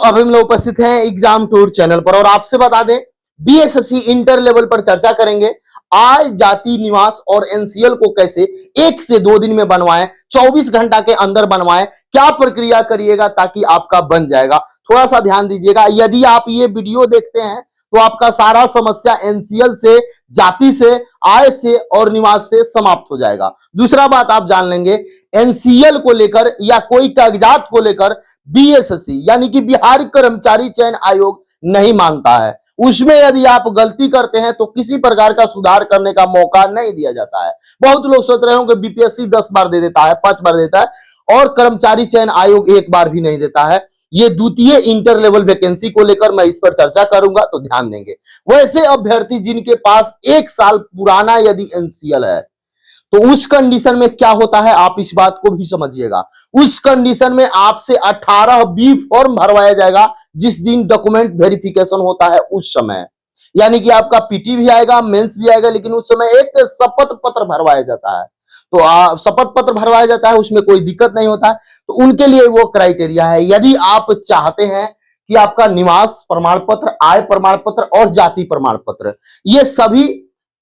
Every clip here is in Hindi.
अभी हम लोग उपस्थित हैं एग्जाम टूर चैनल पर और आपसे बता दें बीएसएससी इंटर लेवल पर चर्चा करेंगे। आय जाति निवास और एनसीएल को कैसे 1 से 2 दिन में बनवाएं, 24 घंटा के अंदर बनवाएं, क्या प्रक्रिया करिएगा ताकि आपका बन जाएगा। थोड़ा सा ध्यान दीजिएगा। यदि आप ये वीडियो देखते हैं तो आपका सारा समस्या एनसीएल से, जाति से, आय से और निवास से समाप्त हो जाएगा। दूसरा बात आप जान लेंगे, एनसीएल को लेकर या कोई कागजात को लेकर बीएसएससी यानी कि बिहार कर्मचारी चयन आयोग नहीं मानता है। उसमें यदि आप गलती करते हैं तो किसी प्रकार का सुधार करने का मौका नहीं दिया जाता है। बहुत लोग सोच रहे होंगे बीपीएससी 10 बार दे देता है, 5 बार देता है और कर्मचारी चयन आयोग 1 बार भी नहीं देता है। ये द्वितीय इंटर लेवल वैकेंसी को लेकर मैं इस पर चर्चा करूंगा, तो ध्यान देंगे। वैसे अभ्यर्थी जिनके पास 1 साल पुराना यदि एनसीएल है तो उस कंडीशन में क्या होता है, आप इस बात को भी समझिएगा। उस कंडीशन में आपसे 18 बी फॉर्म भरवाया जाएगा जिस दिन डॉक्यूमेंट वेरिफिकेशन होता है उस समय। यानी कि आपका पीटी भी आएगा, मेंस भी आएगा, लेकिन उस समय एक शपथ पत्र भरवाया जाता है। तो शपथ पत्र भरवाया जाता है, उसमें कोई दिक्कत नहीं होता है। तो उनके लिए वो क्राइटेरिया है। यदि आप चाहते हैं कि आपका निवास प्रमाण पत्र, आय प्रमाण पत्र और जाति प्रमाण पत्र ये सभी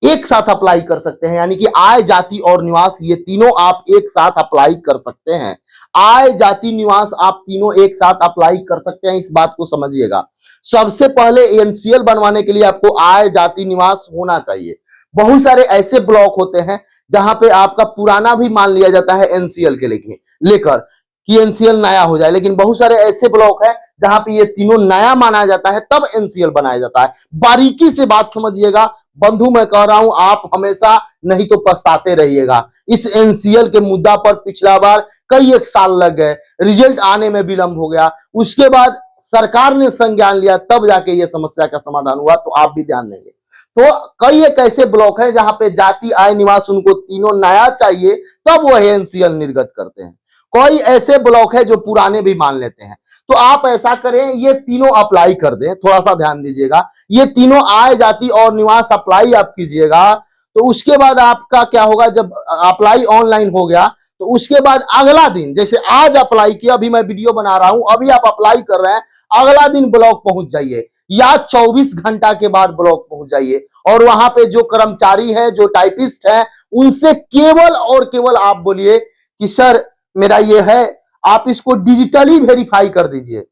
एक साथ अप्लाई कर सकते हैं, यानी कि आय जाति और निवास ये तीनों आप एक साथ अप्लाई कर सकते हैं। आय जाति निवास आप तीनों एक साथ अप्लाई कर सकते हैं, इस बात को समझिएगा। सबसे पहले एनसीएल बनवाने के लिए आपको आय जाति निवास होना चाहिए। बहुत सारे ऐसे ब्लॉक होते हैं जहां पे आपका पुराना भी मान लिया जाता है एनसीएल के लेकर कि एनसीएल नया हो जाए, लेकिन बहुत सारे ऐसे ब्लॉक है जहां पे ये तीनों नया माना जाता है तब एनसीएल बनाया जाता है। बारीकी से बात समझिएगा बंधु, मैं कह रहा हूं आप हमेशा नहीं तो पछताते रहिएगा। इस एनसीएल के मुद्दा पर पिछला बार कई 1 साल लग गए, रिजल्ट आने में विलंब हो गया, उसके बाद सरकार ने संज्ञान लिया तब जाके ये समस्या का समाधान हुआ। तो आप भी ध्यान देंगे। तो कई एक ऐसे ब्लॉक है जहां पे जाति आय निवास उनको तीनों नया चाहिए तब वह एनसीएल निर्गत करते हैं। कोई ऐसे ब्लॉक है जो पुराने भी मान लेते हैं। तो आप ऐसा करें, ये तीनों अप्लाई कर दें। थोड़ा सा ध्यान दीजिएगा, ये तीनों आय जाति और निवास अप्लाई आप कीजिएगा। तो उसके बाद आपका क्या होगा, जब अप्लाई ऑनलाइन हो गया तो उसके बाद अगला दिन, जैसे आज अप्लाई किया, अभी मैं वीडियो बना रहा हूं, अभी आप अप्लाई कर रहे हैं, अगला दिन ब्लॉक पहुंच जाइए या 24 घंटा के बाद ब्लॉक पहुंच जाइए और वहां पे जो कर्मचारी है, जो टाइपिस्ट है, उनसे केवल और केवल आप बोलिए कि सर मेरा ये है, आप इसको डिजिटली वेरीफाई कर दीजिए।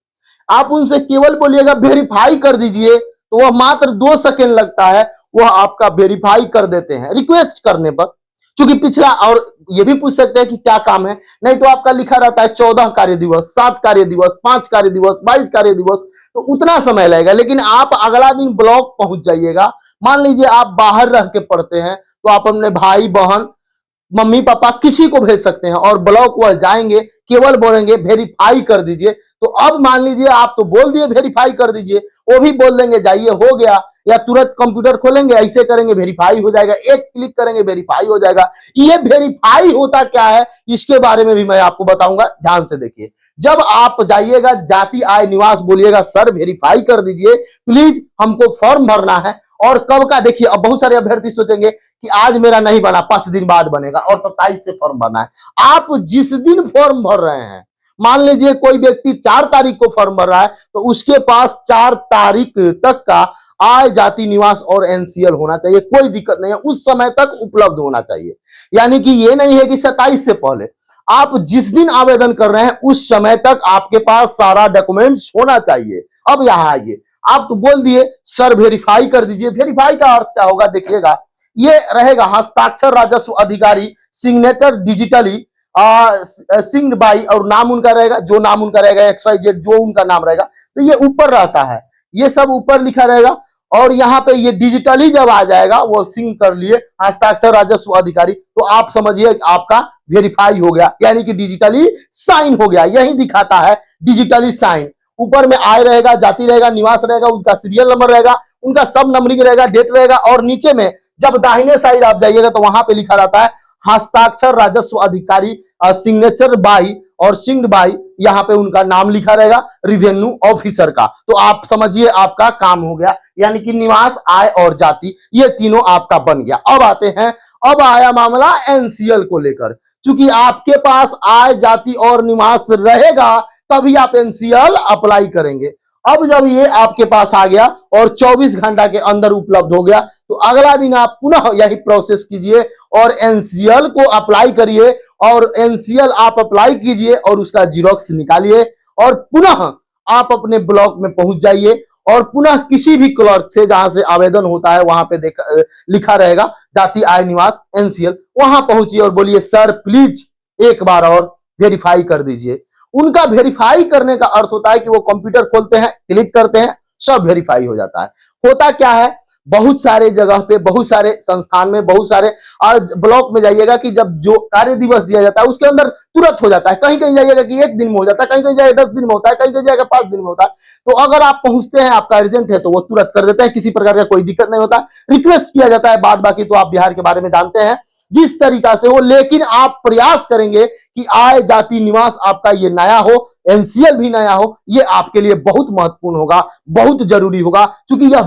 आप उनसे केवल बोलिएगा वेरीफाई कर दीजिए, तो वह मात्र 2 सेकेंड लगता है, वह आपका वेरीफाई कर देते हैं रिक्वेस्ट करने पर। क्योंकि पिछला, और ये भी पूछ सकते हैं कि क्या काम है, नहीं तो आपका लिखा रहता है 14 कार्य दिवस, 7 कार्य दिवस, 5 कार्य दिवस, 22 कार्य दिवस, तो उतना समय लगेगा। लेकिन आप अगला दिन ब्लॉक पहुंच जाइएगा। मान लीजिए आप बाहर रह के पढ़ते हैं तो आप अपने भाई बहन, मम्मी पापा किसी को भेज सकते हैं और ब्लॉक वह जाएंगे, केवल बोलेंगे वेरीफाई कर दीजिए। तो अब मान लीजिए आप तो बोल दिए वेरीफाई कर दीजिए, वो भी बोल देंगे जाइए हो गया, या तुरंत कंप्यूटर खोलेंगे, ऐसे करेंगे वेरीफाई हो जाएगा, एक क्लिक करेंगे वेरीफाई हो जाएगा। ये वेरीफाई होता क्या है इसके बारे में भी मैं आपको बताऊंगा, ध्यान से देखिए। जब आप जाइएगा जाति आय निवास, बोलिएगा सर वेरीफाई कर दीजिए प्लीज, हमको फॉर्म भरना है। और कब का देखिए, अब बहुत सारे अभ्यर्थी सोचेंगे कि आज मेरा नहीं बना, 5 दिन बाद बनेगा और 27 से फॉर्म भरना है। आप जिस दिन फॉर्म भर रहे हैं, मान लीजिए कोई व्यक्ति 4 तारीख को फॉर्म भर रहा है तो उसके पास 4 तारीख तक का आय जाति निवास और एनसीएल होना चाहिए, कोई दिक्कत नहीं है, उस समय तक उपलब्ध होना चाहिए। यानी कि ये नहीं है कि 27 से पहले, आप जिस दिन आवेदन कर रहे हैं उस समय तक आपके पास सारा डॉक्यूमेंट्स होना चाहिए। अब यहां आइए, आप तो बोल दिए सर वेरीफाई कर दीजिए। वेरीफाई का अर्थ क्या होगा देखिएगा, ये रहेगा हस्ताक्षर राजस्व अधिकारी, सिग्नेचर डिजिटली सिग्न बाई, और नाम उनका रहेगा, जो नाम उनका रहेगा XYZ जो उनका नाम रहेगा, तो ये ऊपर रहता है, ये सब ऊपर लिखा रहेगा। और यहाँ पे ये डिजिटली जब आ जाएगा, वो सिग्न कर लिए हस्ताक्षर राजस्व अधिकारी, तो आप समझिए आपका वेरीफाई हो गया, यानी कि डिजिटली साइन हो गया। यही दिखाता है डिजिटली साइन। ऊपर में आय रहेगा, जाति रहेगा, निवास रहेगा, उसका सीरियल नंबर रहेगा, उनका सब नंबरिंग रहेगा, डेट रहेगा, और नीचे में जब दाहिने साइड आप जाइएगा तो वहां पे लिखा रहता है हस्ताक्षर राजस्व अधिकारी, सिग्नेचर बाई और सिग्न बाई, यहाँ पे उनका नाम लिखा रहेगा, रिवेन्यू ऑफिसर का। तो आप समझिए आपका काम हो गया, यानी कि निवास, आय और जाति ये तीनों आपका बन गया। अब आते हैं, अब आया मामला एनसीएल को लेकर। क्योंकि आपके पास आय जाति और निवास रहेगा तभी आप एनसीएल अप्लाई करेंगे। अब जब ये आपके पास आ गया और 24 घंटा के अंदर उपलब्ध हो गया, तो अगला दिन आप पुनः यही प्रोसेस कीजिए और एनसीएल को अप्लाई करिए, और एनसीएल आप अप्लाई कीजिए और उसका जीरोक्स निकालिए, और पुनः आप अपने ब्लॉक में पहुंच जाइए और पुनः किसी भी क्लर्क से जहां से आवेदन होता है वहां पे लिखा रहेगा जाति आय निवास एनसीएल, वहां पहुंचिए और बोलिए सर प्लीज एक बार और वेरीफाई कर दीजिए। उनका वेरीफाई करने का अर्थ होता है कि वो कंप्यूटर खोलते हैं, क्लिक करते हैं, सब वेरीफाई हो जाता है। होता क्या है, बहुत सारे जगह पे, बहुत सारे संस्थान में, बहुत सारे ब्लॉक में जाइएगा कि जब जो कार्य दिवस दिया जाता है उसके अंदर तुरंत हो जाता है। कहीं कहीं जाइएगा कि 1 दिन में हो जाता है, कहीं कहीं जाएगा 10 दिन में होता है, कहीं कहीं जाएगा 5 दिन में होता है। तो अगर आप पहुंचते हैं, आपका अर्जेंट है, तो वो तुरंत कर देते हैं, किसी प्रकार का कोई दिक्कत नहीं होता। रिक्वेस्ट किया जाता है, बाद बाकी तो आप बिहार के बारे में जानते हैं जिस तरीका से हो, लेकिन आप प्रयास करेंगे कि आय जाति निवास आपका ये नया हो, एनसीएल भी नया हो। ये आपके लिए बहुत महत्वपूर्ण होगा, बहुत जरूरी होगा, क्योंकि यह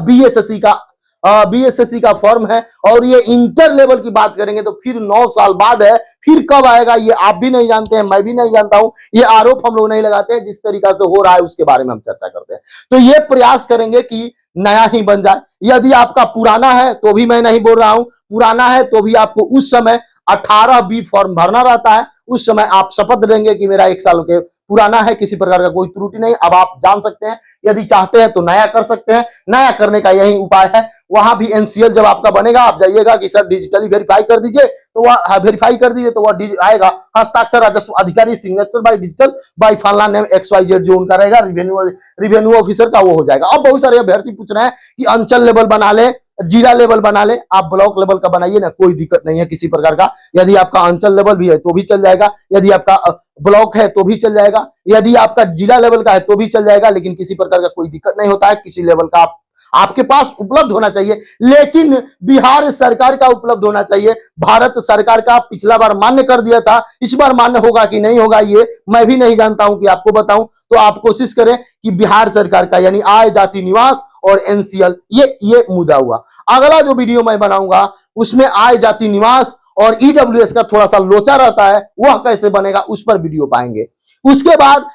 बीएसएससी का फॉर्म है और ये इंटर लेवल की बात करेंगे तो फिर 9 साल बाद है। फिर कब आएगा ये आप भी नहीं जानते हैं, मैं भी नहीं जानता हूं। ये आरोप हम लोग नहीं लगाते हैं, जिस तरीका से हो रहा है उसके बारे में हम चर्चा करते हैं। तो ये प्रयास करेंगे कि नया ही बन जाए। यदि आपका पुराना है तो भी मैं नहीं बोल रहा हूं, पुराना है तो भी आपको उस समय 18B फॉर्म भरना रहता है। उस समय आप शपथ लेंगे कि मेरा 1 साल के पुराना है, किसी प्रकार का कोई त्रुटि नहीं। अब आप जान सकते हैं, यदि चाहते हैं तो नया कर सकते हैं। नया करने का यही उपाय है। वहां भी एनसीएल जब आपका बनेगा, आप जाइएगा कि सर डिजिटली वेरीफाई कर दीजिए, तो वह वेरीफाई कर दीजिए तो वह आएगा हस्ताक्षर राजस्व अधिकारी सिग्नेचर बाय डिजिटल बाय फलाना नेम XYZ जो उनका रहेगा रिवेन्यू ऑफिसर का, वो हो जाएगा। अब बहुत सारे अभ्यर्थी पूछ रहे हैं कि अंचल लेवल बना ले, जिला लेवल बना ले। आप ब्लॉक लेवल का बनाइए ना, कोई दिक्कत नहीं है किसी प्रकार का। यदि आपका अंचल लेवल भी है तो भी चल जाएगा, यदि आपका ब्लॉक है तो भी चल जाएगा, यदि आपका जिला लेवल का है तो भी चल जाएगा। लेकिन किसी प्रकार का कोई दिक्कत नहीं होता है, किसी लेवल का आपके पास उपलब्ध होना चाहिए। लेकिन बिहार सरकार का उपलब्ध होना चाहिए। भारत सरकार का पिछला बार मान्य कर दिया था, इस बार मान्य होगा कि नहीं होगा ये मैं भी नहीं जानता हूं कि आपको बताऊं। तो आप कोशिश करें कि बिहार सरकार का यानी आय जाति निवास और एनसीएल ये मुद्दा हुआ। अगला जो वीडियो मैं बनाऊंगा उसमें आय जाति निवास और ईडब्ल्यूएस का थोड़ा सा लोचा रहता है, वह कैसे बनेगा उस पर वीडियो पाएंगे। उसके बाद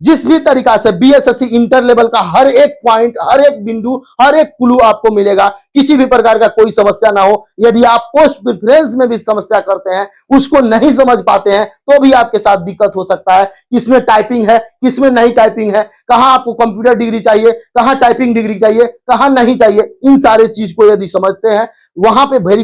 जिस भी तरीका से बीएसएससी इंटर लेवल का हर एक पॉइंट, हर एक बिंदु, हर एक क्लू आपको मिलेगा, किसी भी प्रकार का कोई समस्या ना हो। यदि आप पोस्ट प्रेफरेंस में भी समस्या करते हैं, उसको नहीं समझ पाते हैं, तो भी आपके साथ दिक्कत हो सकता है। किसमें टाइपिंग है, किसमें नहीं टाइपिंग है, कहां आपको कंप्यूटर डिग्री चाहिए, कहां टाइपिंग डिग्री चाहिए, कहां नहीं चाहिए, इन सारे चीज को यदि समझते हैं, वहां पे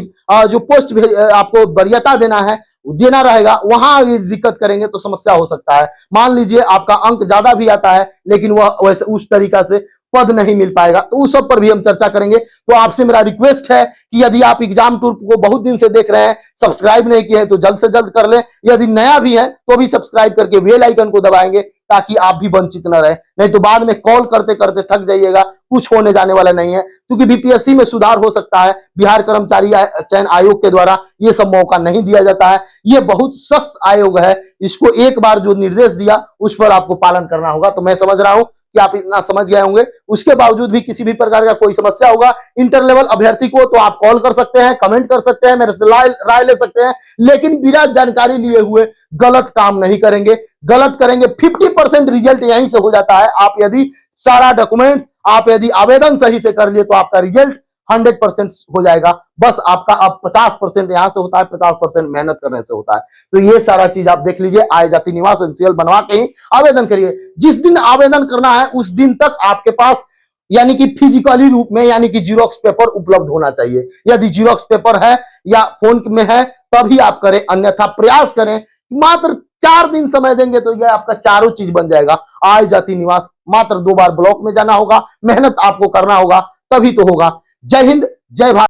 जो पोस्ट आपको वरीयता देना रहेगा, वहां दिक्कत करेंगे तो समस्या हो सकता है। मान लीजिए आपका अंक ज्यादा भी आता है लेकिन वह वैसे उस तरीका से पद नहीं मिल पाएगा, तो उस सब पर भी हम चर्चा करेंगे। तो आपसे मेरा रिक्वेस्ट है कि यदि आप एग्जाम टूर को बहुत दिन से देख रहे हैं, सब्सक्राइब नहीं किए हैं तो जल्द से जल्द कर लें। यदि नया भी है तो भी सब्सक्राइब करके बेल आइकन को दबाएंगे ताकि आप भी वंचित न रहे। नहीं तो बाद में कॉल करते करते थक जाइएगा, कुछ होने जाने वाला नहीं है। क्योंकि बीपीएससी में सुधार हो सकता है, बिहार कर्मचारी चयन आयोग के द्वारा ये सब मौका नहीं दिया जाता है। ये बहुत सख्त आयोग है, इसको एक बार जो निर्देश दिया उस पर आपको पालन करना होगा। तो मैं समझ रहा हूं कि आप इतना समझ गए होंगे। उसके बावजूद भी किसी भी प्रकार का कोई समस्या होगा इंटर लेवल अभ्यर्थी को, तो आप कॉल कर सकते हैं, कमेंट कर सकते हैं, मेरे से राय ले सकते हैं। लेकिन बिना जानकारी लिए हुए गलत काम नहीं करेंगे। गलत करेंगे 50% रिजल्ट यहीं से हो जाता है। आप यदि सारा डॉक्यूमेंट्स, आप यदि आवेदन सही से कर लिए तो आपका रिजल्ट 100% हो जाएगा। बस आपका अब 50% यहां से होता है, 50% मेहनत करने से होता है। तो ये सारा चीज आप देख लीजिए। आय जाति निवास एनसीएल बनवा के ही आवेदन करिए। जिस दिन आवेदन करना है उस दिन तक आपके पास यानी कि फिजिकली रूप में यानी कि जीरोक्स पेपर उपलब्ध होना चाहिए। यदि जीरोक्स पेपर है या फोन में है तभी आप करें, अन्यथा प्रयास करें। मात्र 4 दिन समय देंगे तो यह आपका चारों चीज बन जाएगा। आय जाति निवास मात्र 2 बार ब्लॉक में जाना होगा, मेहनत आपको करना होगा, तभी तो होगा। जय हिंद, जय भारत।